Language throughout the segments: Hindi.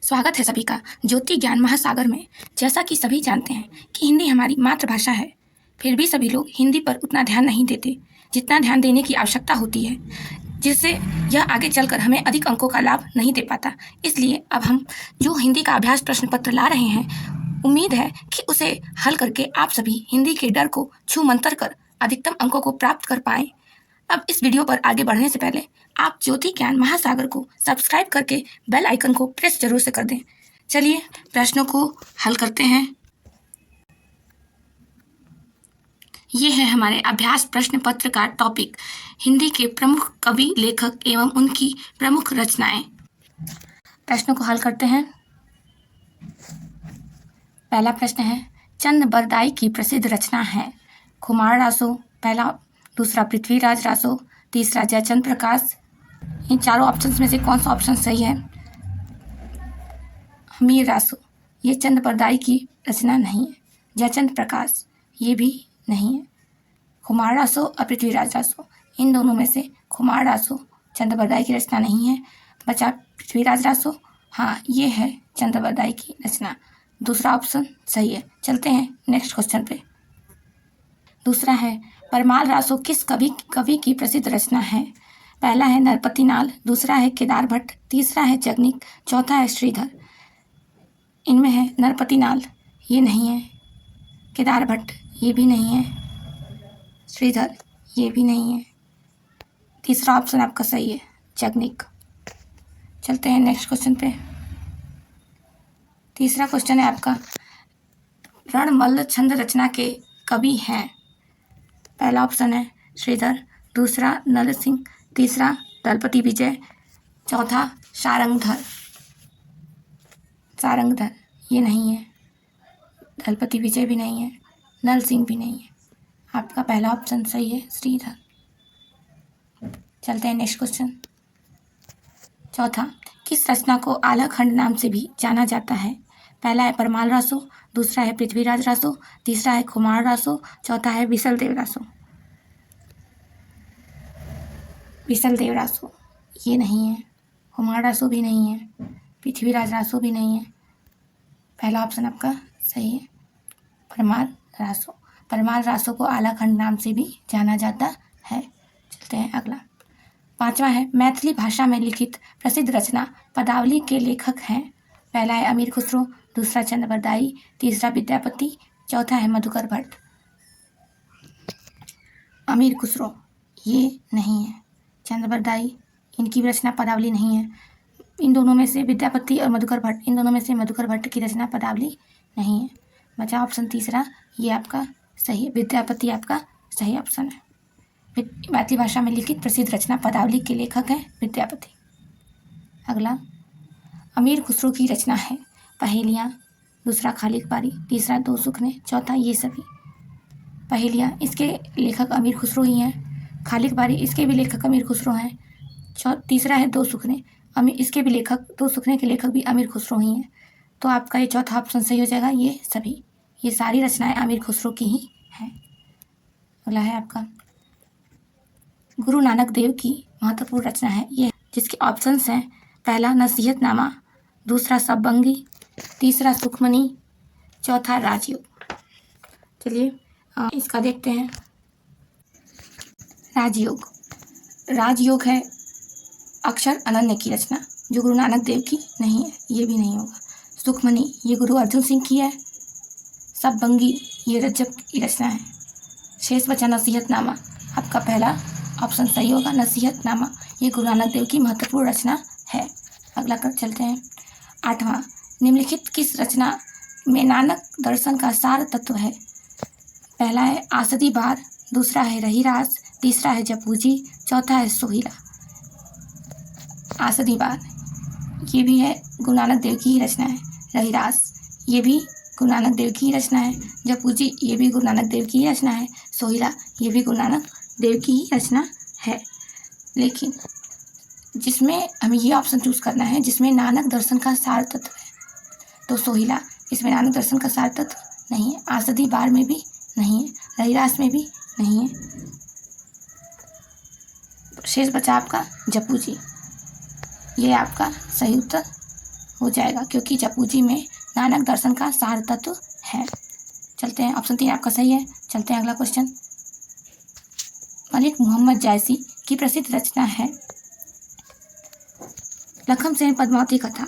स्वागत है सभी का ज्योति ज्ञान महासागर में। जैसा कि सभी जानते हैं कि हिंदी हमारी मातृभाषा है, फिर भी सभी लोग हिंदी पर उतना ध्यान नहीं देते जितना ध्यान देने की आवश्यकता होती है, जिससे यह आगे चलकर हमें अधिक अंकों का लाभ नहीं दे पाता। इसलिए अब हम जो हिंदी का अभ्यास प्रश्न पत्र ला रहे हैं, उम्मीद है कि उसे हल करके आप सभी हिंदी के डर को छू मंतर कर अधिकतम अंकों को प्राप्त कर पाएं। अब इस वीडियो पर आगे बढ़ने से पहले आप ज्योति ज्ञान महासागर को सब्सक्राइब करके बेल आइकन को प्रेस जरूर से कर दें। चलिए प्रश्नों को हल करते हैं। ये है हमारे अभ्यास प्रश्न पत्र का टॉपिक, हिंदी के प्रमुख कवि लेखक एवं उनकी प्रमुख रचनाएं। प्रश्नों को हल करते हैं। पहला प्रश्न है, चंद बरदाई की प्रसिद्ध रचना है। खुमार रासो पहला, दूसरा पृथ्वीराज रासो, तीसरा जयचंद्र प्रकाश। इन चारों ऑप्शंस में से कौन सा ऑप्शन सही है? हमीर रासो, ये चंद बरदाई की रचना नहीं है। जयचंद्र प्रकाश, ये भी नहीं है। खुमार रासो और पृथ्वीराज रासो, इन दोनों में से खुमार रासो चंद बरदाई की रचना नहीं है। बचा पृथ्वीराज रासो, हाँ ये है चंद बरदाई की रचना। दूसरा ऑप्शन सही है। चलते हैं नेक्स्ट क्वेश्चन पे। दूसरा है, परमाल रासो किस कवि की प्रसिद्ध रचना है? पहला है नरपति नाल, दूसरा है केदार भट्ट, तीसरा है जगनीक, चौथा है श्रीधर। इनमें है नरपति नाल, ये नहीं है। केदार भट्ट, ये भी नहीं है। श्रीधर, ये भी नहीं है। तीसरा ऑप्शन आपका सही है, जगनीक। चलते हैं नेक्स्ट क्वेश्चन पे। तीसरा क्वेश्चन है आपका, रणमल्ल छंद रचना के कवि हैं। पहला ऑप्शन है श्रीधर, दूसरा नल सिंह, तीसरा दलपति विजय, चौथा सारंगधर। सारंगधर, ये नहीं है। दलपति विजय भी नहीं है, नल सिंह भी नहीं है। आपका पहला ऑप्शन सही है, श्रीधर। चलते हैं नेक्स्ट क्वेश्चन। चौथा, किस रचना को आला खंड नाम से भी जाना जाता है? पहला है परमाल रासो, दूसरा है पृथ्वीराज रासो, तीसरा है खुमार रासो, चौथा है विसल देव रासो। विसल देव रासो, ये नहीं है। खुमार रासो भी नहीं है, पृथ्वीराज रासो भी नहीं है। पहला ऑप्शन आपका सही है, परमाल रासो। परमाल रासो को आला खंड नाम से भी जाना जाता है। चलते हैं अगला। पांचवा है, मैथिली भाषा में लिखित प्रसिद्ध रचना पदावली के लेखक हैं। पहला है अमीर खुसरो, दूसरा चंद बरदाई, तीसरा विद्यापति, चौथा है मधुकर भट्ट। अमीर खुसरो, ये नहीं है। चंद बरदाई, इनकी भी रचना पदावली नहीं है। इन दोनों में से विद्यापति और मधुकर भट्ट, इन दोनों में से मधुकर भट्ट की रचना पदावली नहीं है। बचा ऑप्शन तीसरा, ये आपका सही है, विद्यापति आपका सही ऑप्शन है। मैथिली भाषा में लिखित प्रसिद्ध रचना पदावली के लेखक हैं विद्यापति। अगला, अमीर खुसरो की रचना है पहेलियाँ, दूसरा खालिक बारी, तीसरा दो सुखने, चौथा ये सभी। पहेलियाँ, इसके लेखक अमीर खुसरो ही हैं। खालिक बारी, इसके भी लेखक अमीर खुसरो हैं। तीसरा है दो सुखने, इसके भी लेखक, दो सुखने के लेखक भी अमीर खुसरो ही हैं। तो आपका ये चौथा ऑप्शन सही हो जाएगा, ये सभी। ये सारी रचनाएं अमीर खुसरो की ही हैं। अगला है आपका, गुरु नानक देव की महत्वपूर्ण रचना है ये, जिसके ऑप्शंस हैं, पहला नसीहतनामा, दूसरा सबबंगी, तीसरा सुखमनी, चौथा राजयोग। चलिए इसका देखते हैं। राजयोग, राजयोग है अक्षर अनन्य की रचना, जो गुरु नानक देव की नहीं है, ये भी नहीं होगा। सुखमनी, ये गुरु अर्जुन सिंह की है। सबबंगी, ये रज्जब की रचना है। शेष बचा नसीहतनामा, आपका पहला ऑप्शन सही होगा, नसीहतनामा, ये गुरु नानक देव की महत्वपूर्ण रचना है। अगला कर चलते हैं। आठवां, निम्नलिखित किस रचना में नानक दर्शन का सार तत्व है? पहला है आसदी बार, दूसरा है रहीरास, तीसरा है जपूजी, चौथा है सोहिला। आसदी बार, ये भी है गुरु नानक देव की ही रचना है। रहीरास, ये भी गुरु नानक देव की ही रचना है। जपूजी, ये भी गुरु नानक देव की ही रचना है। सोहिला, ये भी गुरु नानक देव की ही रचना है। लेकिन जिसमें हमें ये ऑप्शन चूज करना है जिसमें नानक दर्शन का सार तत्व है, तो सोहिला, इसमें नानक दर्शन का सार तत्व नहीं है। आसदी बार में भी नहीं है, रहीरास में भी नहीं है। शेष बचा आपका जपूजी, ये आपका सही उत्तर हो जाएगा, क्योंकि जपूजी में नानक दर्शन का सार तत्व है। चलते हैं, ऑप्शन 3 आपका सही है। चलते हैं अगला क्वेश्चन। मलिक मोहम्मद जायसी की प्रसिद्ध रचना है लखम सेन पद्मावती कथा।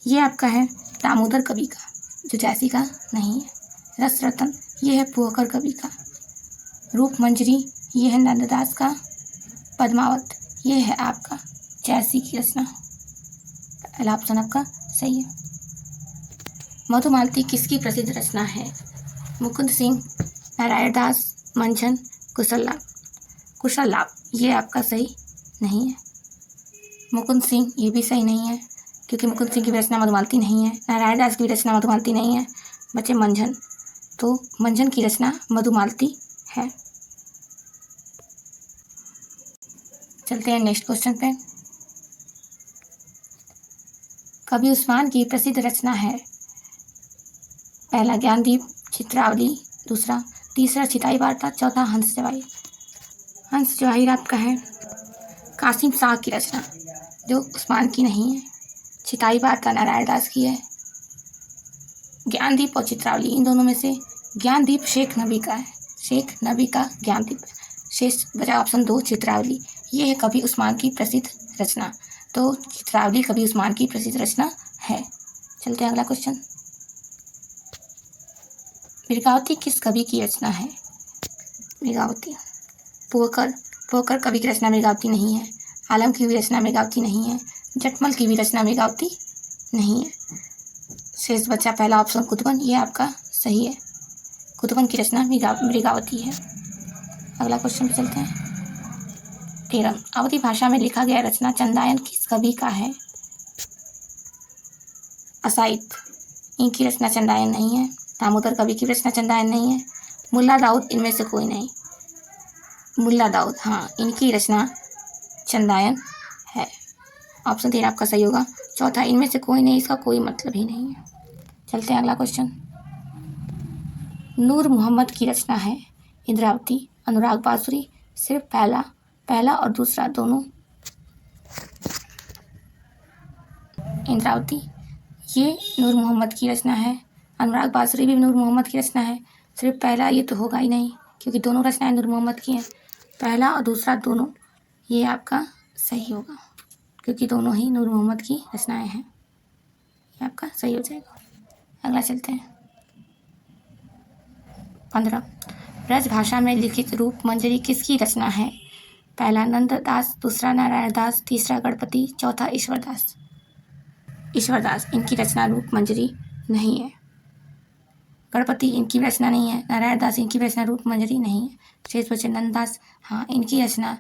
ये आपका है दामोदर कवि का, जो जायसी का नहीं है। रस रतन ये है पुअकर कवि का। रूप मंजरी ये है नंददास का। पद्मावत ये है आपका जायसी की रचना। पहला ऑप्शन आपका सही है। मधुमालती किसकी प्रसिद्ध रचना है? मुकुंद सिंह, नारायण दास, मंझन, कुशल लाभ। कुशल लाभ ये आपका सही नहीं है। मुकुंद सिंह ये भी सही नहीं है, क्योंकि मुकुंद सिंह की रचना मधुमालती नहीं है। नारायण दास की रचना मधुमालती नहीं है। बचे मंझन, तो मंझन की रचना मधुमालती है। चलते हैं नेक्स्ट क्वेश्चन पे। कवि उस्मान की प्रसिद्ध रचना है पहला ज्ञानदीप, चित्रावली, दूसरा तीसरा चिताई वार्ता, चौथा हंस जवाहिर। हंस जवाहिर आपका है कासिम शाह की रचना, जो उस्मान की नहीं है। चिताई वार्ता नारायण दास की है। ज्ञानदीप और चित्रावली, इन दोनों में से ज्ञानदीप शेख नबी का है। शेख नबी का ज्ञानदीप। शेष बचा ऑप्शन 2 चित्रावली। ये है कवि उस्मान की प्रसिद्ध रचना, तो चित्रावली कवि उस्मान की प्रसिद्ध रचना है। चलते हैं अगला क्वेश्चन। मृगावती किस कवि की रचना है? मृगावती पुअकर कवि की रचना मृगावती नहीं है। आलम की भी रचना मृगावती नहीं है। जटमल की भी रचना मृगावती नहीं है। शेष बचा पहला ऑप्शन कुतुबन, ये आपका सही है। कुतुबन की रचना मृगावती है। अगला क्वेश्चन पे चलते हैं। 13 अवधी भाषा में लिखा गया रचना चंदायन किस कवि का है? असाइद, इनकी रचना चंदायन नहीं है। दामोदर कवि की रचना चंदायन नहीं है। मुल्ला दाऊद, इनमें से कोई नहीं। मुल्ला दाऊद, हाँ, इनकी रचना चंदायन है। ऑप्शन 3 आपका सही होगा। चौथा इनमें से कोई नहीं, इसका कोई मतलब ही नहीं है। चलते हैं अगला क्वेश्चन। नूर मोहम्मद की रचना है इंद्रावती, अनुराग बांसुरी, सिर्फ पहला और दूसरा दोनों। इंद्रावती ये नूर मोहम्मद की रचना है। अनुराग बांसुरी भी नूर मोहम्मद की रचना है। सिर्फ पहला ये तो होगा ही नहीं, क्योंकि दोनों रचनाएं नूर मोहम्मद की हैं। पहला और दूसरा दोनों, ये आपका सही होगा, क्योंकि दोनों ही नूर मोहम्मद की रचनाएं हैं। ये आपका सही हो जाएगा। अगला चलते हैं। 15 ब्रज भाषा में लिखित रूप मंजरी किसकी रचना है? पहला नंददास, दूसरा नारायण दास, तीसरा गणपति, चौथा ईश्वरदास। ईश्वरदास, इनकी रचना रूप मंजरी नहीं है। गणपति इनकी रचना नहीं है। नारायण दास इनकी रचना रूप मंजरी नहीं है। शेष बचे नंददास, हाँ, इनकी रचना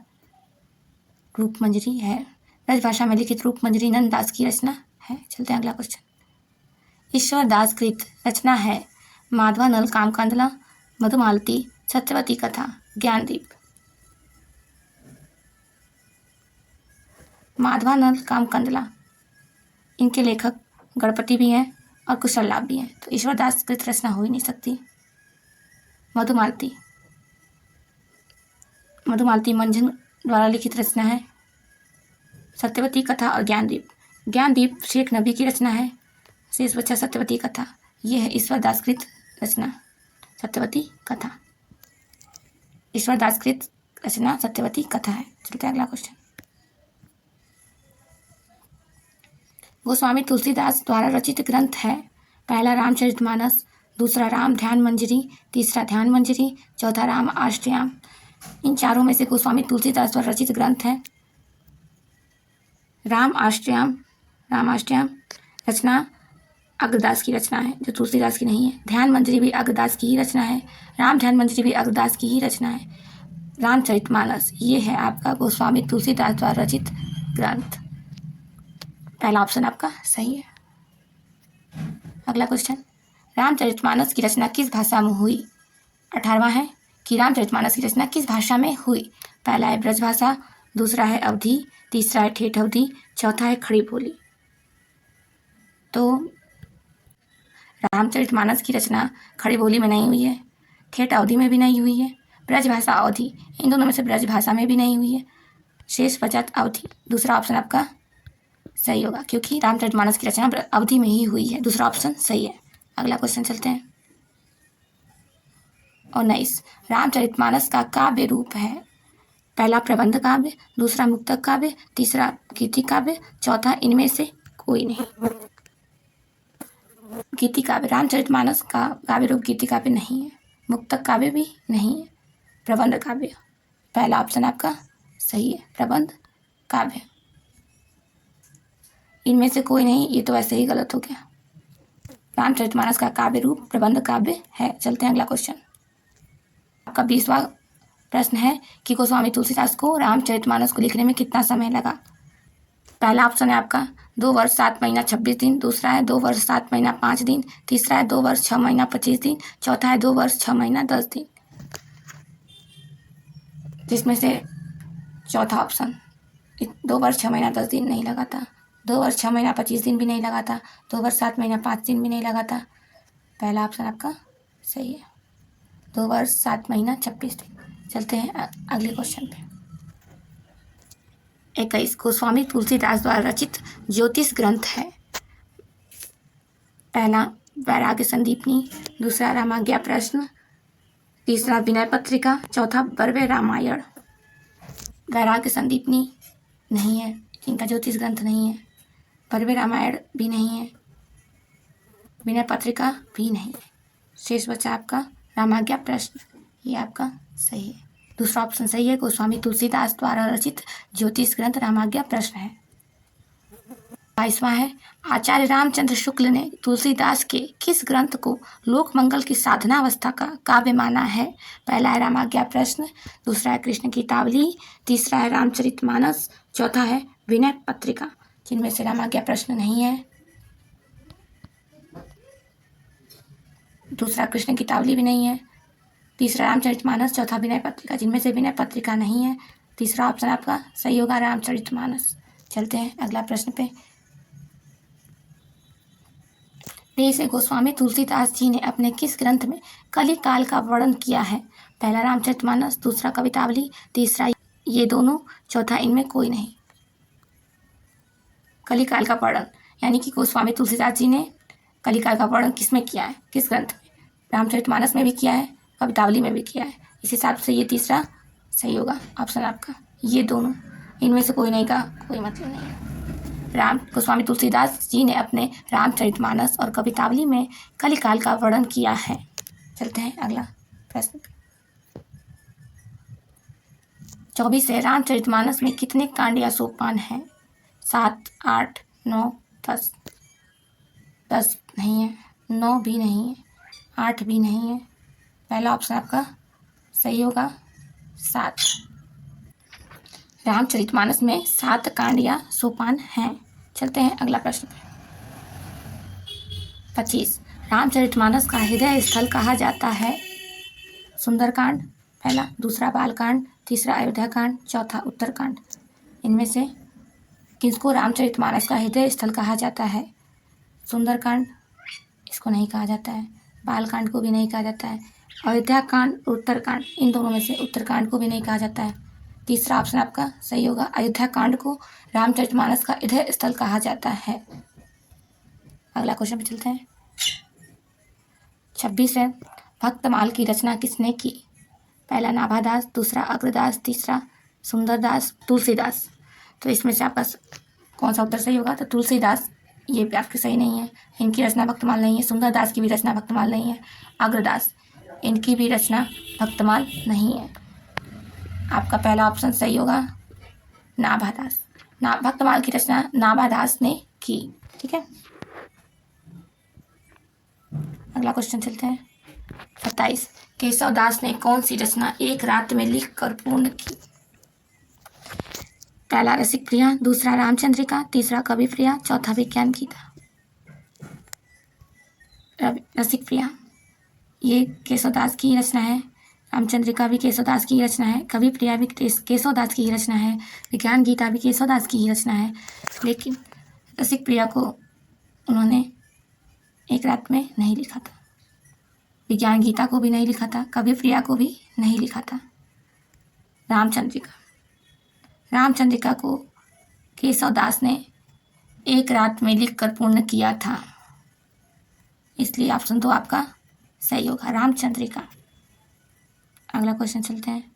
रूप मंजरी है। ब्रज भाषा में लिखित रूप मंजरी नंददास की रचना है। चलते हैं अगला क्वेश्चन। ईश्वरदास कृत रचना है माधवानल कामकांडला, मधुमालती, सत्यवती कथा, ज्ञानदीप। माधवानल कामकांडला, इनके लेखक गणपति भी हैं और कुशल लाभ भी हैं, तो ईश्वरदास कृत रचना हो ही नहीं सकती। मधुमालती मंझन द्वारा लिखित रचना है। सत्यवती कथा और ज्ञानदीप शेख नबी की रचना है। शेष बचा सत्यवती कथा, यह है ईश्वरदास कृत रचना सत्यवती कथा। ईश्वरदास कृत रचना सत्यवती कथा है। चलते हैं अगला क्वेश्चन। गोस्वामी तुलसीदास द्वारा रचित ग्रंथ है पहला रामचरितमानस, दूसरा राम ध्यान मंजरी, तीसरा ध्यान मंजरी, चौथा राम आष्टयाम। इन चारों में से गोस्वामी तुलसीदास द्वारा रचित ग्रंथ है राम आष्टयाम रचना अग्रदास की रचना है, जो तुलसीदास की नहीं है। ध्यान मंजरी भी अग्रदास की ही रचना है। राम ध्यान मंजरी भी अग्रदास की ही रचना है। रामचरितमानस ये है आपका गोस्वामी तुलसीदास द्वारा रचित ग्रंथ। पहला ऑप्शन आपका सही है। अगला क्वेश्चन। रामचरितमानस की रचना किस भाषा में हुई? 18वां है कि रामचरितमानस की रचना किस भाषा में हुई? पहला है ब्रज भाषा, दूसरा है अवधी, तीसरा है ठेठ अवधी, चौथा है खड़ी बोली। तो रामचरितमानस की रचना खड़ी बोली में नहीं हुई है, ठेठ अवधी में भी नहीं हुई है, ब्रज भाषा अवधी, इन दोनों में से ब्रज भाषा में भी नहीं हुई है। शेष बचा अवधी। दूसरा ऑप्शन आपका सही होगा, क्योंकि रामचरितमानस की रचना अवधि में ही हुई है। दूसरा ऑप्शन सही है। अगला क्वेश्चन चलते हैं। 19, रामचरितमानस का काव्य रूप है। पहला प्रबंध काव्य, दूसरा मुक्तक काव्य, तीसरा कीर्ति काव्य, चौथा इनमें से कोई नहीं। कीर्ति काव्य। रामचरितमानस का काव्य रूप कीर्ति काव्य नहीं है, मुक्तक काव्य भी नहीं है, प्रबंध काव्य। पहला ऑप्शन आपका सही है, प्रबंध काव्य। इनमें से कोई नहीं, ये तो वैसे ही गलत हो गया। रामचरितमानस का काव्य रूप प्रबंध काव्य है। चलते हैं अगला क्वेश्चन। आपका 20वां प्रश्न है कि गोस्वामी तुलसीदास को रामचरितमानस को लिखने में कितना समय लगा। पहला ऑप्शन है आपका 2 वर्ष 7 महीना 26 दिन, दूसरा है 2 वर्ष 7 महीना 5 दिन, तीसरा है 2 वर्ष 6 महीना 25 दिन, चौथा है 2 वर्ष 6 महीना 10 दिन। जिसमें से चौथा ऑप्शन 2 वर्ष 6 महीना 10 दिन नहीं लगा था, 2 वर्ष 6 महीना 25 दिन भी नहीं लगा था, 2 वर्ष 7 महीना 5 दिन भी नहीं लगा था। पहला ऑप्शन आपका सही है, 2 वर्ष 7 महीना 26 दिन। चलते हैं अगले क्वेश्चन पे। 21, गोस्वामी तुलसीदास द्वारा रचित ज्योतिष ग्रंथ है। पहला वैराग्य संदीपनी, दूसरा रामाज्ञा प्रश्न, तीसरा विनय पत्रिका, चौथा बर्वे रामायण। वैराग्य संदीपनी नहीं है, इनका ज्योतिष ग्रंथ नहीं है, बर्वे रामायण भी नहीं है, विनय पत्रिका भी नहीं है। शेष बचा आपका रामाज्ञा प्रश्न, ये आपका सही है। दूसरा ऑप्शन सही है, गोस्वामी तुलसीदास द्वारा रचित ज्योतिष ग्रंथ रामाज्ञा प्रश्न है। 22वां है, आचार्य रामचंद्र शुक्ल ने तुलसीदास के किस ग्रंथ को लोक मंगल की साधनावस्था का काव्य माना है। पहला है रामाज्ञा प्रश्न, दूसरा है कृष्ण की तावली, तीसरा है रामचरितमानस, चौथा है विनय पत्रिका। जिनमें से रामाज्ञा प्रश्न नहीं है, दूसरा कृष्ण की तावली भी नहीं है, तीसरा रामचरितमानस, चौथा विनय पत्रिका। जिनमें से विनय पत्रिका नहीं है, तीसरा ऑप्शन आपका सही होगा, रामचरितमानस। चलते हैं अगला प्रश्न पे। 23 है, गोस्वामी तुलसीदास जी ने अपने किस ग्रंथ में कली काल का वर्णन किया है। पहला रामचरितमानस, दूसरा कवितावली, तीसरा ये दोनों, चौथा इनमें कोई नहीं। कली काल का वर्णन यानी कि गोस्वामी तुलसीदास जी ने कली काल का वर्णन किस में किया है, किस ग्रंथ में। रामचरितमानस में भी किया है, कवितावली में भी किया है। इस हिसाब से ये तीसरा सही होगा ऑप्शन आपका, ये दोनों। इनमें से कोई नहीं का कोई मतलब नहीं है। गोस्वामी तुलसीदास जी ने अपने रामचरितमानस और कवितावली में कली काल का वर्णन किया है। चलते हैं अगला प्रश्न। 24 है, रामचरितमानस में कितने कांड या सोपान हैं। 7, 8, 9, 10। 10 नहीं है, 9 भी नहीं है, 8 भी नहीं है। पहला ऑप्शन आपका सही होगा, 7। रामचरितमानस में 7 कांड या सोपान हैं। चलते हैं अगला प्रश्न पे। 25, रामचरितमानस का हृदय स्थल कहा जाता है। सुंदरकांड पहला, दूसरा बालकांड, तीसरा अयोध्याकांड, चौथा उत्तरकांड। इनमें से किसको रामचरितमानस का हृदय स्थल कहा जाता है। सुंदरकांड इसको नहीं कहा जाता है, बालकांड को भी नहीं कहा जाता है, अयोध्याकांड, उत्तरकांड इन दोनों में से उत्तरकांड को भी नहीं कहा जाता है। तीसरा ऑप्शन आपका सही होगा, अयोध्याकांड को रामचरितमानस का हृदय स्थल कहा जाता है। अगला क्वेश्चन पे चलते हैं। 26 है, भक्तमाल की रचना किसने की। पहला नाभादास, दूसरा अग्रदास, तीसरा सुंदरदास, तुलसीदास। तो इसमें से आपका कौन सा उत्तर सही होगा, तो तुलसीदास ये भी आपकी सही नहीं है, इनकी रचना भक्तमाल नहीं है। सुंदरदास की भी रचना भक्तमाल नहीं है, अग्रदास इनकी भी रचना भक्तमाल नहीं है। आपका पहला ऑप्शन सही होगा, नाभादास। भक्तमाल की रचना नाभादास ने की। ठीक है, अगला क्वेश्चन चलते हैं। 27, केशवदास ने कौन सी रचना एक रात में लिख कर पूर्ण की। पहला रसिक प्रिया, दूसरा रामचंद्रिका, तीसरा कवि प्रिया, चौथा विज्ञान गीता। रसिक प्रिया ये केशवदास की रचना है, रामचंद्रिका भी केशवदास की रचना है, कवि प्रिया भी केशवदास की रचना है, विज्ञान गीता भी केशवदास की ही रचना है। लेकिन रसिक प्रिया को उन्होंने एक रात में नहीं लिखा था, विज्ञान गीता को भी नहीं लिखा था, कवि प्रिया को भी नहीं लिखा था। रामचंद्रिका को केशवदास ने एक रात में लिखकर पूर्ण किया था, इसलिए ऑप्शन 2 आपका सही होगा, रामचंद्रिका। अगला क्वेश्चन चलते हैं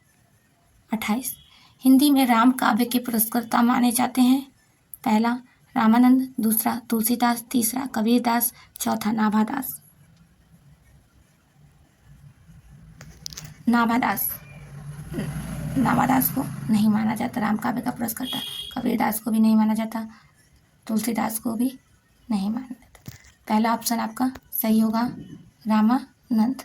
28। हिंदी में राम काव्य के पुरस्कर्ता माने जाते हैं। पहला रामानंद, दूसरा तुलसीदास, तीसरा कबीरदास, चौथा नाभादास। नाभादास को नहीं माना जाता राम काव्य का पुरस्कर्ता, कबीरदास को भी नहीं माना जाता, तुलसीदास को भी नहीं माना जाता। पहला ऑप्शन आपका सही होगा, रामानंद।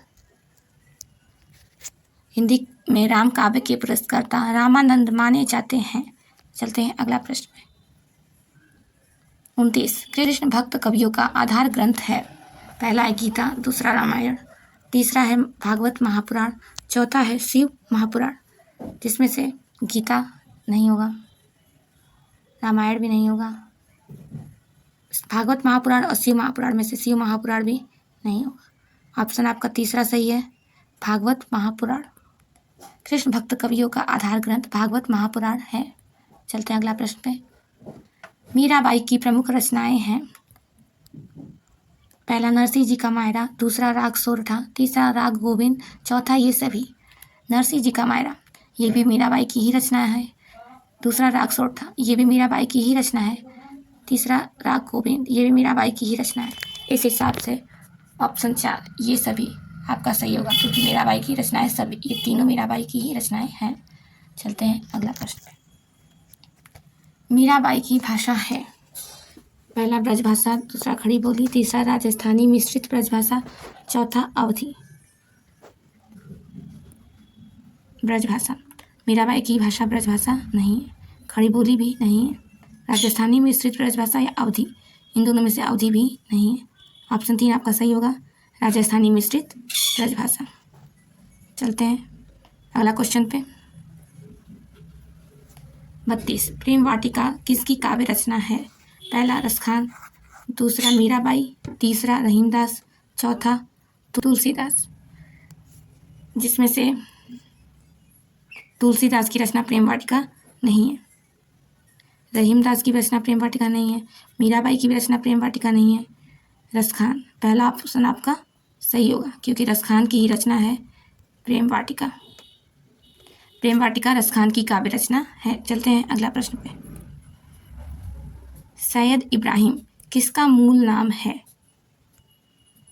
हिंदी में राम काव्य के पुरस्कर्ता रामानंद माने जाते हैं। चलते हैं अगला प्रश्न में 29। कृष्ण भक्त कवियों का आधार ग्रंथ है। पहला है गीता, दूसरा रामायण, तीसरा है भागवत महापुराण, चौथा है शिव महापुराण। जिसमें से गीता नहीं होगा, रामायण भी नहीं होगा, भागवत महापुराण और शिव महापुराण में से शिव महापुराण भी नहीं होगा। ऑप्शन आपका तीसरा सही है, भागवत महापुराण। कृष्ण भक्त कवियों का आधार ग्रंथ भागवत महापुराण है। चलते हैं अगला प्रश्न पे। मीराबाई की प्रमुख रचनाएं हैं। पहला नरसिंह जी का मायरा, दूसरा राग सोरठा, तीसरा राग गोविंद, चौथा ये सभी। नरसिंह जी का मायरा ये भी मीराबाई की ही रचना है, दूसरा राग सोरठा ये भी मीराबाई की ही रचना है, तीसरा राग गोविंद ये भी मीराबाई की ही रचना है। इस हिसाब से ऑप्शन 4 ये सभी आपका सही होगा, क्योंकि मीराबाई की रचनाएं सभी, ये तीनों मीराबाई की ही रचनाएं हैं। चलते हैं अगला प्रश्न पे। मीराबाई की भाषा है। पहला ब्रजभाषा, दूसरा खड़ी बोली, तीसरा राजस्थानी मिश्रित ब्रजभाषा, चौथा अवधी। ब्रजभाषा, मीराबाई की भाषा ब्रजभाषा नहीं है, खड़ी बोली भी नहीं है, राजस्थानी मिश्रित ब्रजभाषा या अवधी, इन दोनों में से अवधी भी नहीं है। ऑप्शन 3 आपका सही होगा, राजस्थानी मिश्रित ब्रजभाषा। चलते हैं अगला क्वेश्चन पे। 32। प्रेम वाटिका किसकी काव्य रचना है। पहला रसखान, दूसरा मीराबाई, तीसरा रहीमदास, चौथा तुलसीदास। जिसमें से तुलसीदास की रचना प्रेम वाटिका नहीं है, रहीमदास की रचना प्रेम वाटिका नहीं है, मीराबाई की भी रचना प्रेम वाटिका नहीं है। रसखान, पहला ऑप्शन आपका सही होगा, क्योंकि रसखान की ही रचना है प्रेम वाटिका। प्रेम वाटिका रसखान की काव्य रचना है। चलते हैं अगला प्रश्न पे। सैयद इब्राहिम किसका मूल नाम है।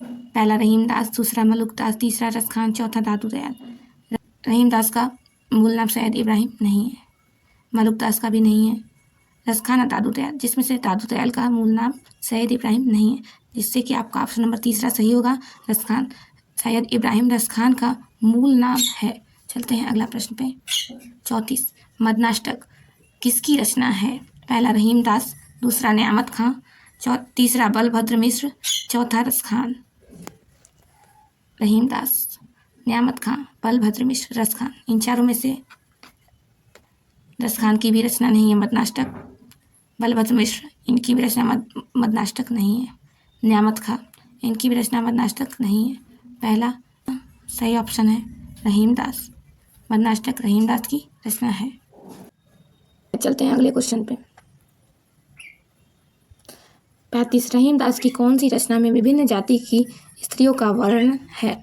पहला रहीमदास, दूसरा मलुकदास, तीसरा रसखान, चौथा दादू दयाल। रहीमदास का मूल नाम सैयद इब्राहिम नहीं है, मलुकदास का भी नहीं है, रसखान और दादू दयाल, जिसमें से दादू दयाल का मूल नाम सैयद इब्राहिम नहीं है, जिससे कि आपका ऑप्शन नंबर तीसरा सही होगा, रसखान। सैयद इब्राहिम रसखान का मूल नाम है। चलते हैं अगला प्रश्न पे। 34। मदनाष्टक किसकी रचना है। पहला रहीमदास, दूसरा नियामत खां, तीसरा बलभद्र मिश्र, चौथा रसखान। रहीमदास, नियामत खां, बलभद्र मिश्र, रसखान, इन चारों में से रसखान की भी रचना नहीं है मदनाष्टक, बलभद्र मिश्र इनकी भी रचना मदनाष्टक नहीं है, नियामत खां इनकी भी रचना मदनाष्टक नहीं है। पहला सही ऑप्शन है रहीमदास, मदनाष्टक रहीमदास की रचना है। चलते हैं अगले क्वेश्चन पे। 35। रहीमदास की कौन सी रचना में विभिन्न जाति की स्त्रियों का वर्णन है।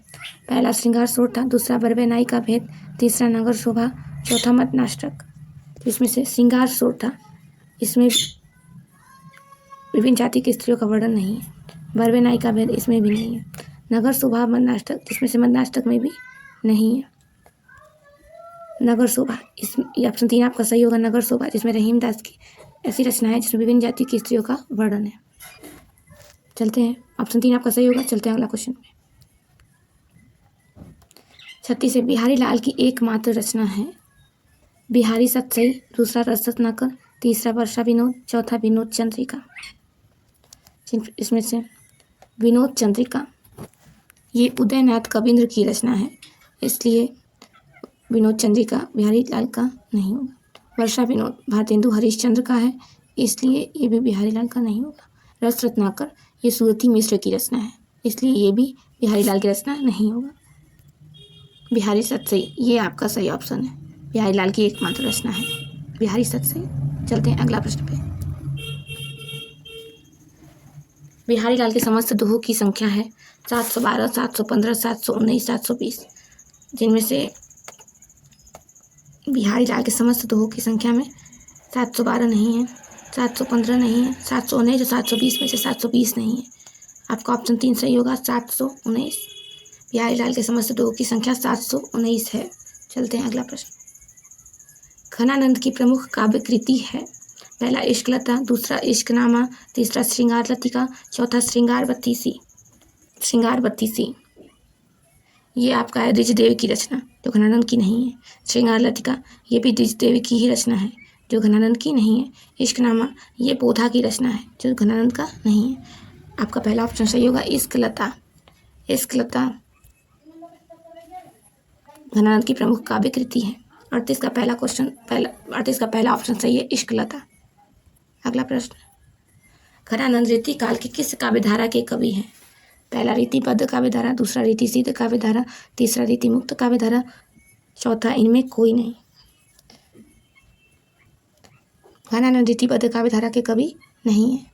पहला श्रृंगार सोरठा, दूसरा बरवे नाई का भेद, तीसरा नगर शोभा, चौथा मदनाष्टक। इसमें से श्रृंगार सोरठा इसमें विभिन्न जाति की स्त्रियों का वर्णन नहीं है, बरवे नाई का भेद इसमें भी नहीं है, नगर शोभा मदनाष्टक जिसमें से मदनाष्टक में भी नहीं है। नगर शोभा इस ऑप्शन 3 आपका सही होगा, नगर शोभा, जिसमें रहीमदास की ऐसी रचना है जिसमें विभिन्न जाति की स्त्रियों का वर्णन है। चलते हैं, ऑप्शन 3 आपका सही होगा। चलते हैं अगला क्वेश्चन पे। 36 से बिहारी लाल की एकमात्र रचना है। बिहारी सतसई, दूसरा रसरत्न नकर, तीसरा वर्षा विनोद, चौथा विनोद चंद्रिका। इसमें से विनोद चंद्रिका ये उदयनाथ कवींद्र की रचना है, इसलिए विनोद चंद्रिका बिहारी लाल का नहीं होगा। वर्षा विनोद भारतेंदु हरिश्चंद्र का है, इसलिए ये भी बिहारी लाल का नहीं होगा। रस रत्नाकर ये सूरती मिश्र की रचना है, इसलिए ये भी बिहारी लाल की रचना नहीं होगा। बिहारी सतसई ये आपका सही ऑप्शन है, बिहारी लाल की एकमात्र रचना है बिहारी सतसई। चलते हैं अगला प्रश्न पे। बिहारी लाल के समस्त दोहों की संख्या है 712, 715, 719, 720, जिनमें से बिहारी लाल के समस्त दोहों की संख्या में 712 नहीं है, 715 नहीं है, 719 और 720 में से 720 नहीं है। आपका ऑप्शन 3 सही होगा, 719। बिहारी लाल के समस्त दोहों की संख्या 719 है। चलते हैं अगला प्रश्न। घनानंद की प्रमुख काव्य कृति है। पहला इश्कलता, दूसरा इश्कनामा, तीसरा श्रृंगार लतिका, चौथा श्रृंगार बत्तीसी। ये आपका है द्विजदेव की रचना, जो घनानंद की नहीं है। श्रृंगार लतिका ये भी द्विजदेव की ही रचना है, जो घनानंद की नहीं है। इश्कनामा ये पोधा की रचना है, जो घनानंद का नहीं है। आपका पहला ऑप्शन सही होगा, इश्कलता घनानंद की प्रमुख काव्य कृति है। 38 का पहला ऑप्शन सही है, इश्कलता। अगला प्रश्न। घनानंद रीति काल के किस काव्यधारा के कवि हैं? पहला रीतिबद्ध काव्यधारा, दूसरा रीति सिद्ध काव्यधारा, तीसरा रीति मुक्त काव्यधारा, चौथा इनमें कोई नहीं। घनानंद रीतिबद्ध काव्यधारा के कवि नहीं है,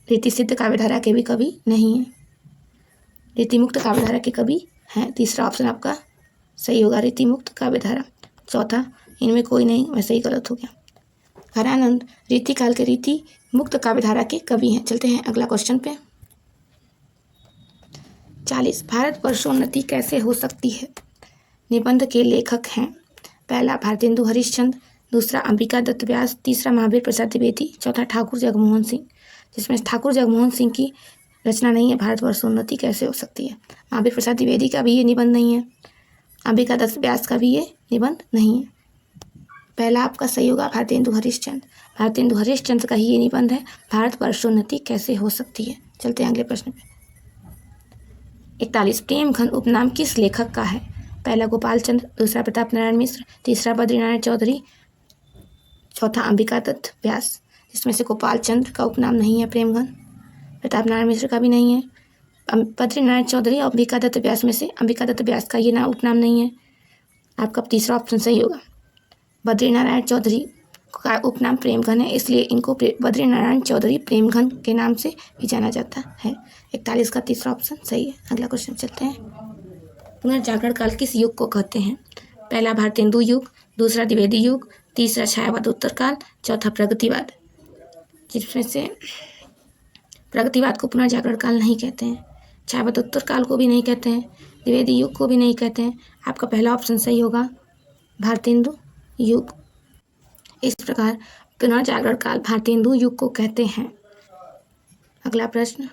रीति सिद्ध काव्यधारा के भी कवि नहीं है, रीति मुक्त काव्यधारा के कवि हैं। तीसरा ऑप्शन आपका सही होगा, रीति मुक्त काव्यधारा। चौथा इनमें कोई नहीं, वैसे ही गलत हो गया। घनानंद रीति काल के रीति मुक्त काव्यधारा के कवि हैं। चलते हैं अगला क्वेश्चन पे। 40 भारत वर्षोन्नति कैसे हो सकती है? निबंध के लेखक हैं। पहला भारतेंदु हरिश्चंद्र, दूसरा अंबिका दत्त व्यास, तीसरा महावीर प्रसाद द्विवेदी, चौथा ठाकुर जगमोहन सिंह। जिसमें ठाकुर जगमोहन सिंह की रचना नहीं है, भारत वर्षोन्नति कैसे हो सकती है। महावीर प्रसाद द्विवेदी का भी ये निबंध नहीं है, अंबिका दत्त व्यास का भी ये निबंध नहीं है। पहला आपका सही होगा, भारतेंदु हरिश्चंद्र का ही ये निबंध है, भारत वर्षोन्नति कैसे हो सकती है। चलते हैं अगले प्रश्न पे। 41 प्रेमघन उपनाम किस लेखक का है? पहला गोपाल चंद्र, दूसरा प्रताप नारायण मिश्र, तीसरा बद्रीनारायण चौधरी, चौथा अंबिका दत्त व्यास। जिसमें से गोपाल चंद्र का उपनाम नहीं है प्रेमघन, प्रताप नारायण मिश्र का भी नहीं है, बद्रीनारायण चौधरी और अंबिका दत्त व्यास में से अंबिका दत्त व्यास का ये ना उपनाम नहीं है। आपका तीसरा ऑप्शन सही होगा, बद्रीनारायण चौधरी का उपनाम प्रेमघन है, इसलिए इनको बद्रीनारायण चौधरी प्रेमघन के नाम से भी जाना जाता है। 41 का तीसरा ऑप्शन सही है। अगला क्वेश्चन चलते हैं। पुनर्जागरण काल किस युग को कहते हैं? पहला भारतेंदु युग, दूसरा द्विवेदी युग, तीसरा छायावाद उत्तर काल, चौथा प्रगतिवाद। जिसमें से प्रगतिवाद को पुनर्जागरण काल नहीं कहते हैं, छायावाद उत्तर काल को भी नहीं कहते हैं, द्विवेदी युग को भी नहीं कहते हैं। आपका पहला ऑप्शन सही होगा, भारतेंदु युग। इस प्रकार पुनर्जागरण काल भारतेंदु युग को कहते हैं। अगला प्रश्न।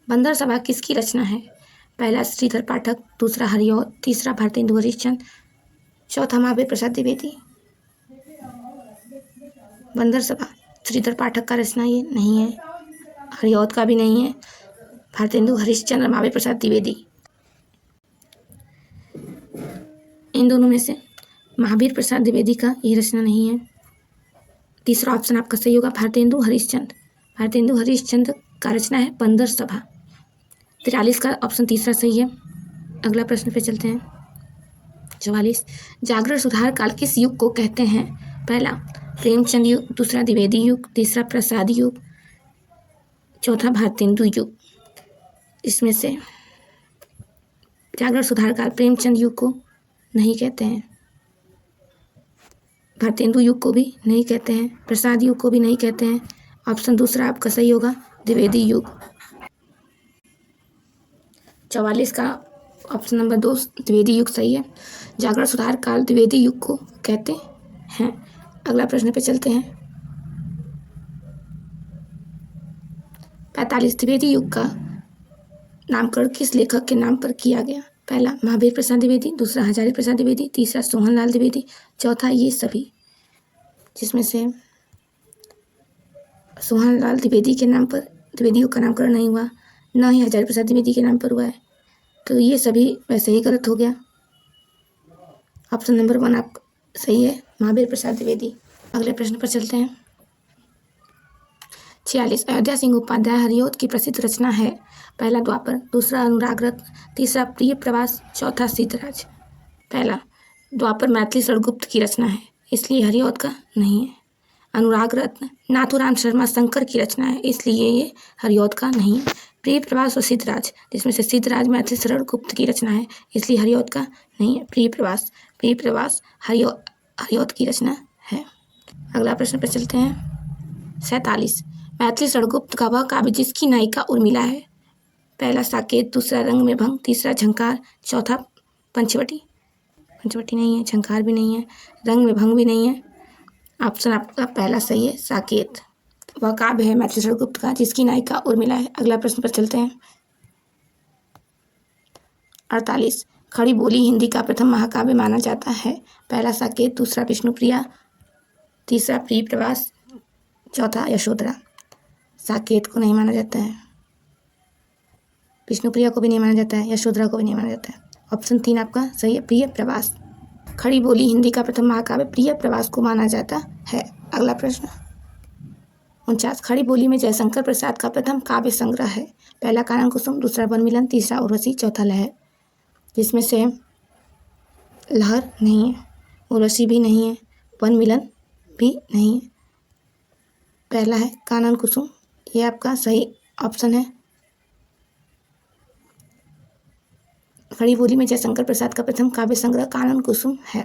बंदर सभा किसकी रचना है? पहला श्रीधर पाठक, दूसरा हरिऔध, तीसरा भारतेंदु हरिश्चंद्र, चौथा महावीर प्रसाद द्विवेदी। बंदर सभा श्रीधर पाठक का रचना ये नहीं है, हरिऔध का भी नहीं है, भारतेंदु हरिश्चंद्र, महावीर प्रसाद द्विवेदी। इन दोनों में से महावीर प्रसाद द्विवेदी का ये रचना नहीं है। तीसरा ऑप्शन आपका सही होगा, भारतेंदु हरिश्चंद्र का रचना है बंदर सभा। 43 का ऑप्शन तीसरा सही है। अगला प्रश्न पे चलते हैं। 44 जागरण सुधार काल किस युग को कहते हैं? पहला प्रेमचंद युग, दूसरा द्विवेदी युग, तीसरा प्रसाद युग, चौथा भारतेंदु युग। इसमें से जागरण सुधार काल प्रेमचंद युग को नहीं कहते हैं, भारतेंदु युग को भी नहीं कहते हैं, प्रसाद युग को भी नहीं कहते हैं। ऑप्शन दूसरा आपका सही होगा, द्विवेदी युग। 44 का ऑप्शन नंबर 2 द्विवेदी युग सही है। जागरण सुधार काल द्विवेदी युग को कहते हैं। अगला प्रश्न पे चलते हैं। 45 द्विवेदी युग का नामकरण किस लेखक के नाम पर किया गया? पहला महावीर प्रसाद द्विवेदी, दूसरा हजारी प्रसाद द्विवेदी, तीसरा सोहनलाल द्विवेदी, चौथा ये सभी। जिसमें से सोहनलाल द्विवेदी के नाम पर द्विवेदी युग का नामकरण नहीं हुआ, न ही हजारी प्रसाद द्विवेदी के नाम पर हुआ है, तो ये सभी वैसे ही गलत हो गया। ऑप्शन नंबर 1 आप सही है, महावीर प्रसाद द्विवेदी। अगले प्रश्न पर चलते हैं। 46 अयोध्या सिंह उपाध्याय हरिऔध की प्रसिद्ध रचना है। पहला द्वापर, दूसरा अनुराग रत्न, तीसरा प्रिय प्रवास, चौथा सिद्धराज। पहला द्वापर मैथिली स्वर्गुप्त की रचना है, इसलिए हरिऔध का नहीं है। अनुराग रत्न, नाथूराम शर्मा शंकर की रचना है, इसलिए ये हरिऔध का नहीं है। प्रिय प्रवास और सिद्धराज, जिसमें से सिद्धराज मैथिली शरण गुप्त की रचना है, इसलिए हरिऔध का नहीं है। प्रिय प्रवास हरिऔध की रचना है। अगला प्रश्न पर चलते हैं। 47, मैथिली शरण गुप्त का वह काव्य जिसकी नायिका उर्मिला है। पहला साकेत, दूसरा रंग में भंग, तीसरा झंकार, चौथा पंचवटी नहीं है, झंकार भी नहीं है, रंग में भंग भी नहीं है। ऑप्शन आपका पहला सही है, साकेत। वह काव्य है मैथिली शरण गुप्त का जिसकी नायिका उर्मिला है। अगला प्रश्न पर चलते हैं। 48, खड़ी बोली हिंदी का प्रथम महाकाव्य माना जाता है। पहला साकेत, दूसरा विष्णुप्रिया, तीसरा प्रिय प्रवास, चौथा यशोधरा। साकेत को नहीं माना जाता है, विष्णुप्रिया को भी नहीं माना जाता है, यशोधरा को भी नहीं माना जाता है। ऑप्शन 3 आपका सही है, प्रिय प्रवास। खड़ी बोली हिंदी का प्रथम महाकाव्य प्रिय प्रवास को माना जाता है। अगला प्रश्न 49, खड़ी बोली में जयशंकर प्रसाद का प्रथम काव्य संग्रह है। पहला कानन कुसुम, दूसरा वन मिलन, तीसरा उर्वशी, चौथा लहर। जिसमें से लहर नहीं है, उर्वशी भी नहीं है, वन मिलन भी नहीं है। पहला है कानन कुसुम, ये आपका सही ऑप्शन है। खड़ी बोली में जयशंकर प्रसाद का प्रथम काव्य संग्रह कानन कुसुम है।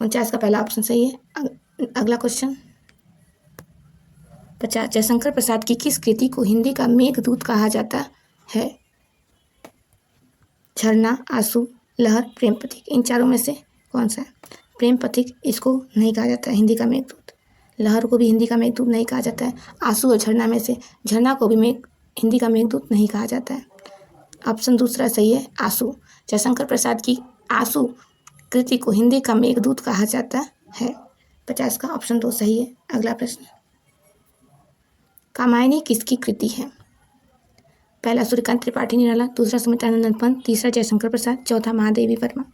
49 का पहला ऑप्शन सही है। अगला क्वेश्चन 50, जयशंकर प्रसाद की किस कृति को हिंदी का मेघदूत कहा जाता है। झरना, आंसू, लहर, प्रेम पथिक। इन चारों में से कौन सा है। प्रेम पथिक इसको नहीं कहा जाता है हिंदी का मेघदूत, लहर को भी हिंदी का मेघदूत नहीं कहा जाता है, आंसू और झरना में से झरना को भी हिंदी का मेघदूत नहीं कहा जाता है। ऑप्शन दूसरा सही है, आंसू। जयशंकर प्रसाद की आंसू कृति को हिंदी का मेघदूत कहा जाता है। 50 का ऑप्शन 2 सही है। अगला प्रश्न, कामायनी किसकी कृति है। पहला सूर्यकांत त्रिपाठी निराला, दूसरा सुमित्रानंदन पंत, तीसरा जयशंकर प्रसाद, चौथा महादेवी वर्मा।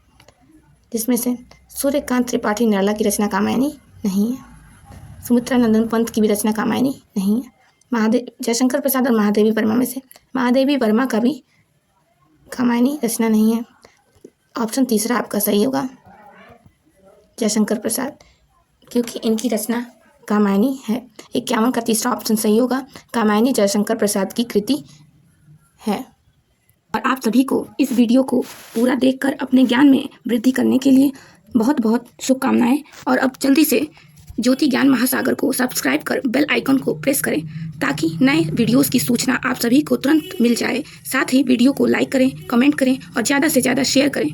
जिसमें से सूर्यकांत त्रिपाठी निराला की रचना कामायनी नहीं है, सुमित्रानंदन पंत की भी रचना कामायनी नहीं है। जयशंकर प्रसाद और महादेवी वर्मा में से महादेवी वर्मा का भी कामायनी रचना नहीं है। ऑप्शन तीसरा आपका सही होगा, जयशंकर प्रसाद, क्योंकि इनकी रचना कामायनी है। 51 का तीसरा ऑप्शन सही होगा, कामायनी जयशंकर प्रसाद की कृति है। और आप सभी को इस वीडियो को पूरा देखकर अपने ज्ञान में वृद्धि करने के लिए बहुत बहुत शुभकामनाएं। और अब जल्दी से ज्योति ज्ञान महासागर को सब्सक्राइब कर बेल आइकन को प्रेस करें ताकि नए वीडियोस की सूचना आप सभी को तुरंत मिल जाए। साथ ही वीडियो को लाइक करें, कमेंट करें और ज़्यादा से ज़्यादा शेयर करें।